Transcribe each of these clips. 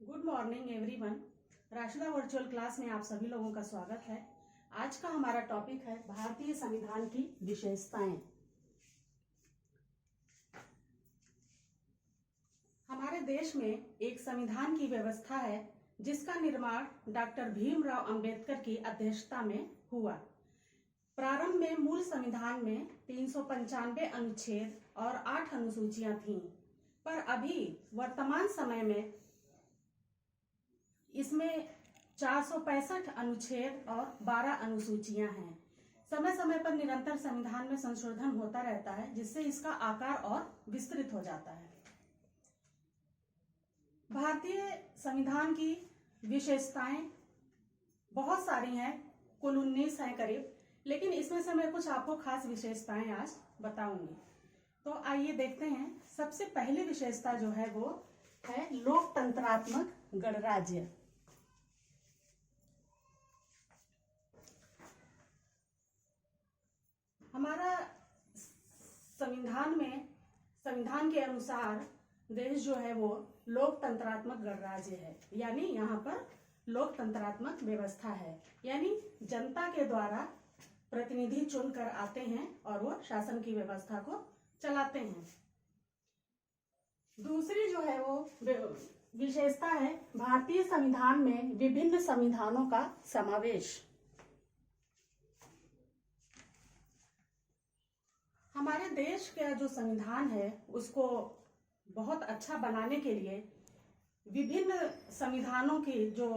Good morning everyone. Rashida virtual class में आप सभी लोगों का स्वागत है। आज का हमारा टॉपिक है भारतीय संविधान की विशेषताएं। हमारे देश में एक संविधान की व्यवस्था है जिसका निर्माण डॉक्टर भीमराव अंबेडकर की अध्यक्षता में हुआ। प्रारंभ में मूल संविधान में 395 अनुच्छेद और 8 अनुसूचियां थीं, पर अभी वर्तमान समय में इसमें 465 अनुच्छेद और 12 अनुसूचियां हैं। समय समय पर निरंतर संविधान में संशोधन होता रहता है, जिससे इसका आकार और विस्तृत हो जाता है। भारतीय संविधान की विशेषताएं बहुत सारी हैं, कुल 19 हैं करीब, लेकिन इसमें से मैं कुछ आपको खास विशेषताएं आज बताऊंगी। तो आइए देखते हैं। सबसे पहली विशेषता जो है वो है लोकतंत्रात्मक गणराज्य। हमारा संविधान के अनुसार देश जो है वो लोकतंत्रात्मक गणराज्य है, यानी यहाँ पर लोकतंत्रात्मक व्यवस्था है, यानी जनता के द्वारा प्रतिनिधि चुनकर आते हैं और वो शासन की व्यवस्था को चलाते हैं। दूसरी जो है वो विशेषता है भारतीय संविधान में विभिन्न संविधानों का समावेश। हमारे देश का जो संविधान है उसको बहुत अच्छा बनाने के लिए विभिन्न संविधानों की जो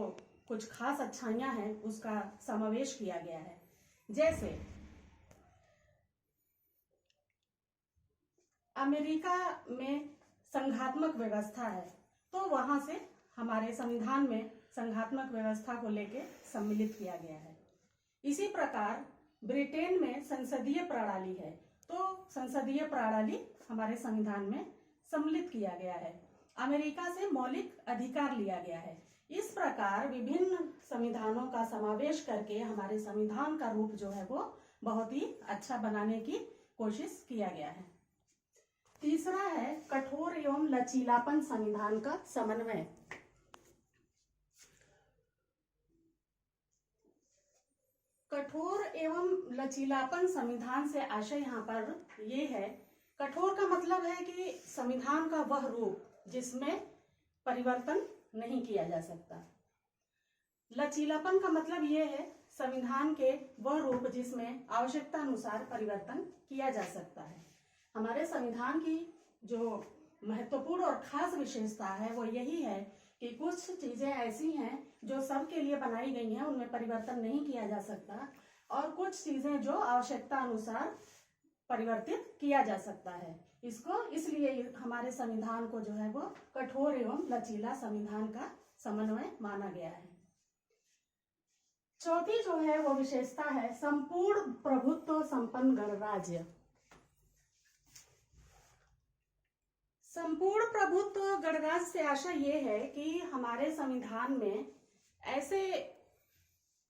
कुछ खास अच्छाइयां हैं उसका समावेश किया गया है। जैसे अमेरिका में संघात्मक व्यवस्था है, तो वहां से हमारे संविधान में संघात्मक व्यवस्था को लेकर सम्मिलित किया गया है। इसी प्रकार ब्रिटेन में संसदीय प्रणाली है, तो संसदीय प्रणाली हमारे संविधान में सम्मिलित किया गया है। अमेरिका से मौलिक अधिकार लिया गया है। इस प्रकार विभिन्न संविधानों का समावेश करके हमारे संविधान का रूप जो है वो बहुत ही अच्छा बनाने की कोशिश किया गया है। तीसरा है कठोर एवं लचीलापन संविधान का समन्वय। कठोर एवं लचीलापन संविधान से आशय यहाँ पर ये है, कठोर का मतलब है कि संविधान का वह रूप जिसमें परिवर्तन नहीं किया जा सकता। लचीलापन का मतलब ये है संविधान के वह रूप जिसमें आवश्यकता अनुसार परिवर्तन किया जा सकता है। हमारे संविधान की जो महत्वपूर्ण और खास विशेषता है वो यही है कि कुछ चीजें ऐसी हैं जो सबके लिए बनाई गई हैं, उनमें परिवर्तन नहीं किया जा सकता, और कुछ चीजें जो आवश्यकता अनुसार परिवर्तित किया जा सकता है। इसको इसलिए हमारे संविधान को जो है वो कठोर एवं लचीला संविधान का समन्वय माना गया है। चौथी जो है वो विशेषता है संपूर्ण प्रभुत्व संपन्न गणराज्य। संपूर्ण प्रभुत्व गणराज्य से आशय ये है कि हमारे संविधान में ऐसे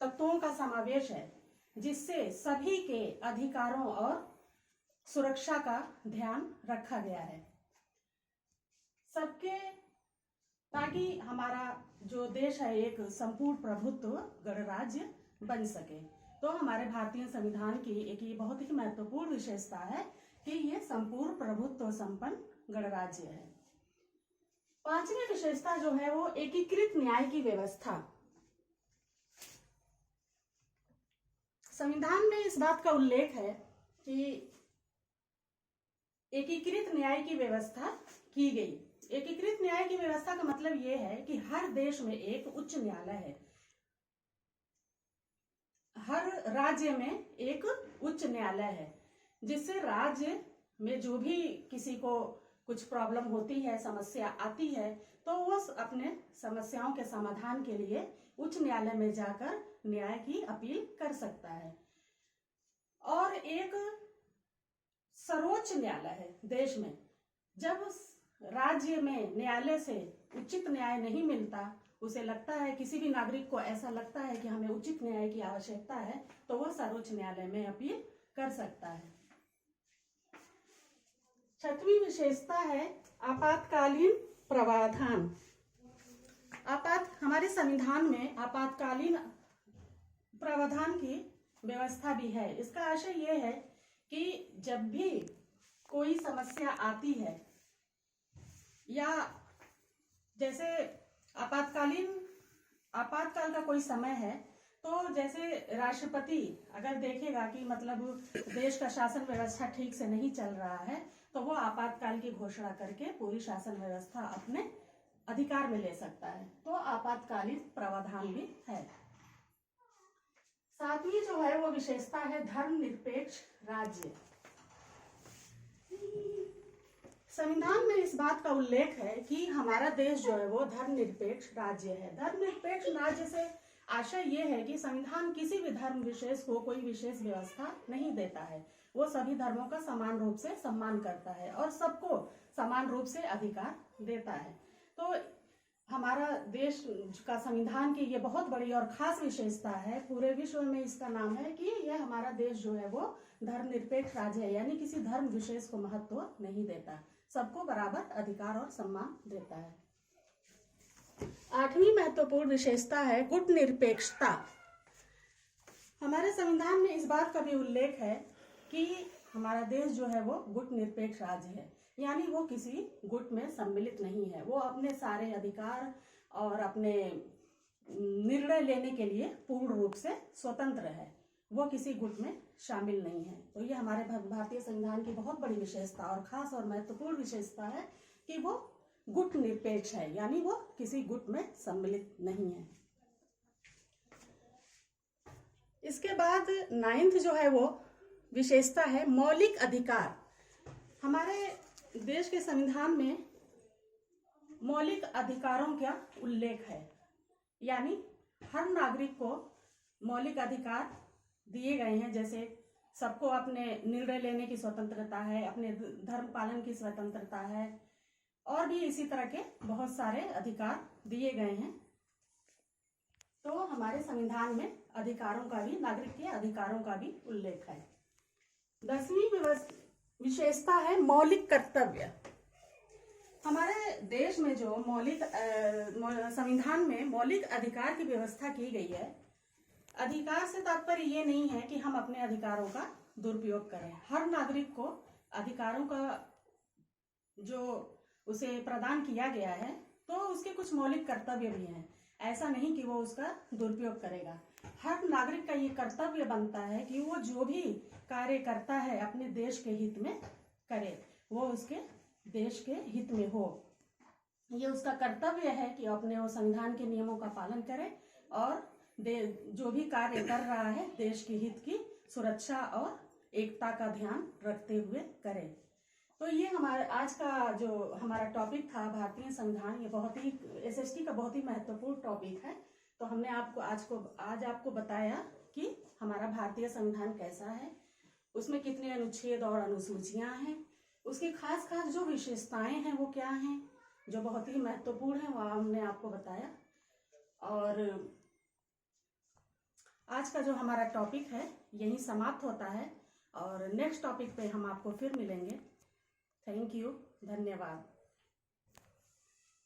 तत्वों का समावेश है जिससे सभी के अधिकारों और सुरक्षा का ध्यान रखा गया है, सबके, ताकि हमारा जो देश है एक संपूर्ण प्रभुत्व गणराज्य बन सके। तो हमारे भारतीय संविधान की एक ये बहुत ही महत्वपूर्ण विशेषता है कि ये संपूर्ण प्रभुत्व संपन्न गणराज्य है। पांचवी विशेषता जो है वो एकीकृत न्याय की व्यवस्था। संविधान में इस बात का उल्लेख है कि एकीकृत न्याय की व्यवस्था की गई। एकीकृत न्याय की व्यवस्था का मतलब यह है कि हर देश में एक उच्च न्यायालय है, हर राज्य में एक उच्च न्यायालय है, जिससे राज्य में जो भी किसी को कुछ प्रॉब्लम होती है, समस्या आती है, तो वो अपने समस्याओं के समाधान के लिए उच्च न्यायालय में जाकर न्याय की अपील कर सकता है। और एक सर्वोच्च न्यायालय है देश में। जब राज्य में न्यायालय से उचित न्याय नहीं मिलता, उसे लगता है, किसी भी नागरिक को ऐसा लगता है कि हमें उचित न्याय की आवश्यकता है, तो वह सर्वोच्च न्यायालय में अपील कर सकता है। छठवीं विशेषता है आपातकालीन प्रावधान। हमारे संविधान में आपातकालीन प्रावधान की व्यवस्था भी है। इसका आशय ये है कि जब भी कोई समस्या आती है या जैसे आपातकाल का कोई समय है, तो जैसे राष्ट्रपति अगर देखेगा कि मतलब देश का शासन व्यवस्था ठीक से नहीं चल रहा है, तो वो आपातकाल की घोषणा करके पूरी शासन व्यवस्था अपने अधिकार में ले सकता है। तो आपातकालीन प्रावधान भी है। सातवीं जो है वो विशेषता है धर्मनिरपेक्ष राज्य। संविधान में इस बात का उल्लेख है कि हमारा देश जो है वो धर्मनिरपेक्ष राज्य है। धर्मनिरपेक्ष राज्य से आशय ये है कि संविधान किसी भी धर्म विशेष को कोई विशेष व्यवस्था नहीं देता है। वो सभी धर्मों का समान रूप से सम्मान करता है और सबको समान रूप से अधिकार देता है। तो हमारा देश का संविधान की ये बहुत बड़ी और खास विशेषता है। पूरे विश्व में इसका नाम है कि यह हमारा देश जो है वो धर्मनिरपेक्ष राज्य है, यानी किसी धर्म विशेष को महत्व नहीं देता, सबको बराबर अधिकार और सम्मान देता है। आठवीं महत्वपूर्ण विशेषता है गुटनिरपेक्षता। हमारे संविधान में इस बात का भी उल्लेख है कि हमारा देश जो है वो गुटनिरपेक्ष राज्य है, यानी वो किसी गुट में सम्मिलित नहीं है। वो अपने सारे अधिकार और अपने निर्णय लेने के लिए पूर्ण रूप से स्वतंत्र है, वो किसी गुट में शामिल नहीं है। तो ये हमारे भारतीय संविधान की बहुत बड़ी विशेषता और खास और महत्वपूर्ण विशेषता है कि वो गुट निरपेक्ष है, यानी वो किसी गुट में सम्मिलित नहीं है। इसके बाद 9th जो है वो विशेषता है मौलिक अधिकार। हमारे देश के संविधान में मौलिक अधिकारों का उल्लेख है, यानी हर नागरिक को मौलिक अधिकार दिए गए हैं। जैसे सबको अपने निर्णय लेने की स्वतंत्रता है, अपने धर्म पालन की स्वतंत्रता है, और भी इसी तरह के बहुत सारे अधिकार दिए गए हैं। तो हमारे संविधान में अधिकारों का भी, नागरिक के अधिकारों का भी उल्लेख है। 10वीं विशेषता है मौलिक कर्तव्य। हमारे देश में जो संविधान में मौलिक अधिकार की व्यवस्था की गई है, अधिकार से तात्पर्य ये नहीं है कि हम अपने अधिकारों का दुरुपयोग करें। हर नागरिक को अधिकारों का जो उसे प्रदान किया गया है, तो उसके कुछ मौलिक कर्तव्य भी हैं। ऐसा नहीं कि वो उसका दुरुपयोग करेगा। हर नागरिक का ये कर्तव्य बनता है कि वो जो भी कार्य करता है अपने देश के हित में करे, वो उसके देश के हित में हो। ये उसका कर्तव्य है कि अपने वो संविधान के नियमों का पालन करे और जो भी कार्य कर रहा है देश के हित की सुरक्षा और एकता का ध्यान रखते हुए करे। तो ये हमारे आज का जो हमारा टॉपिक था भारतीय संविधान, ये बहुत ही एसएसटी का बहुत ही महत्वपूर्ण टॉपिक है। तो हमने आज आपको बताया कि हमारा भारतीय संविधान कैसा है, उसमें कितने अनुच्छेद और अनुसूचियां हैं, उसकी खास जो विशेषताएं हैं वो क्या हैं, जो बहुत ही महत्वपूर्ण है, वो हमने आपको बताया। और आज का जो हमारा टॉपिक है यही समाप्त होता है और नेक्स्ट टॉपिक पे हम आपको फिर मिलेंगे। थैंक यू, धन्यवाद।